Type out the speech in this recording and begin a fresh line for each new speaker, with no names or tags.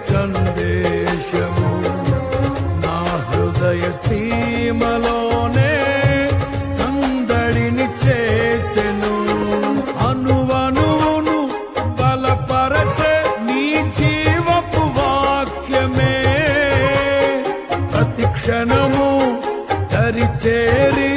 సందేశము నా హృదయ సీమలోనే సందడిని చేసెను. అనువనువును బలపరచే నీ జీవపు వాక్యమే ప్రతి క్షణము దరి చేరి